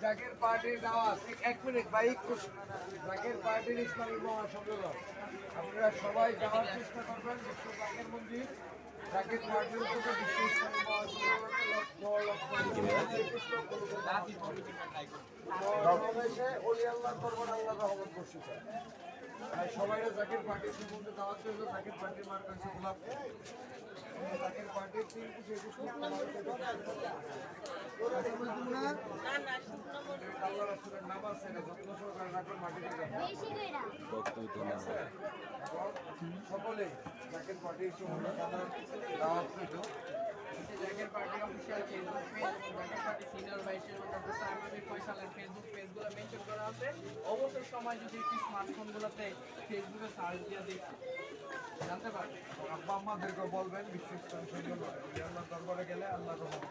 জাকের পার্টির দাওয়াত 1 মিনিট ভাই জাকের পার্টির ইসলামী মহাসম্মেলন আপনারা সবাই যাওয়ার চেষ্টা করবেন বিশ্ব জাকের মন্দির জাকের পার্টির উপরে বিশ্ব ইসলামী মহাসম্মেলনে অলি আল্লাহ করবেন আল্লাহ রহমত বর্ষিত সবাই জাকের পার্টির সম্বন্ধে দাওয়াত হইল জাকের পার্টির মার কাছে গোলাপ জাকের পার্টির 3 আল্লাহ রাসূলের নাম আছে এটা যত্ন সহকারে রাখবেন মাটিতে সকলে জাকের পার্টির সম্বন্ধে দাওয়াত হইল Zaker Party official Facebook page Zaker Party senior vice chairman doctor Saimul ফয়সালের ফেসবুক পেজগুলো মেনশন করা আছে অবসর সময় যদি একটু স্মার্টফোনগুলোতে ফেসবুকে সার্চ দিয়ে দেখি জানতে পারবেন আব্বা আম্মাদেরকে বলবেন বিশ্ব ইসলামী সম্মেলন আল্লাহর দরবারে গেলে আল্লাহ রহমত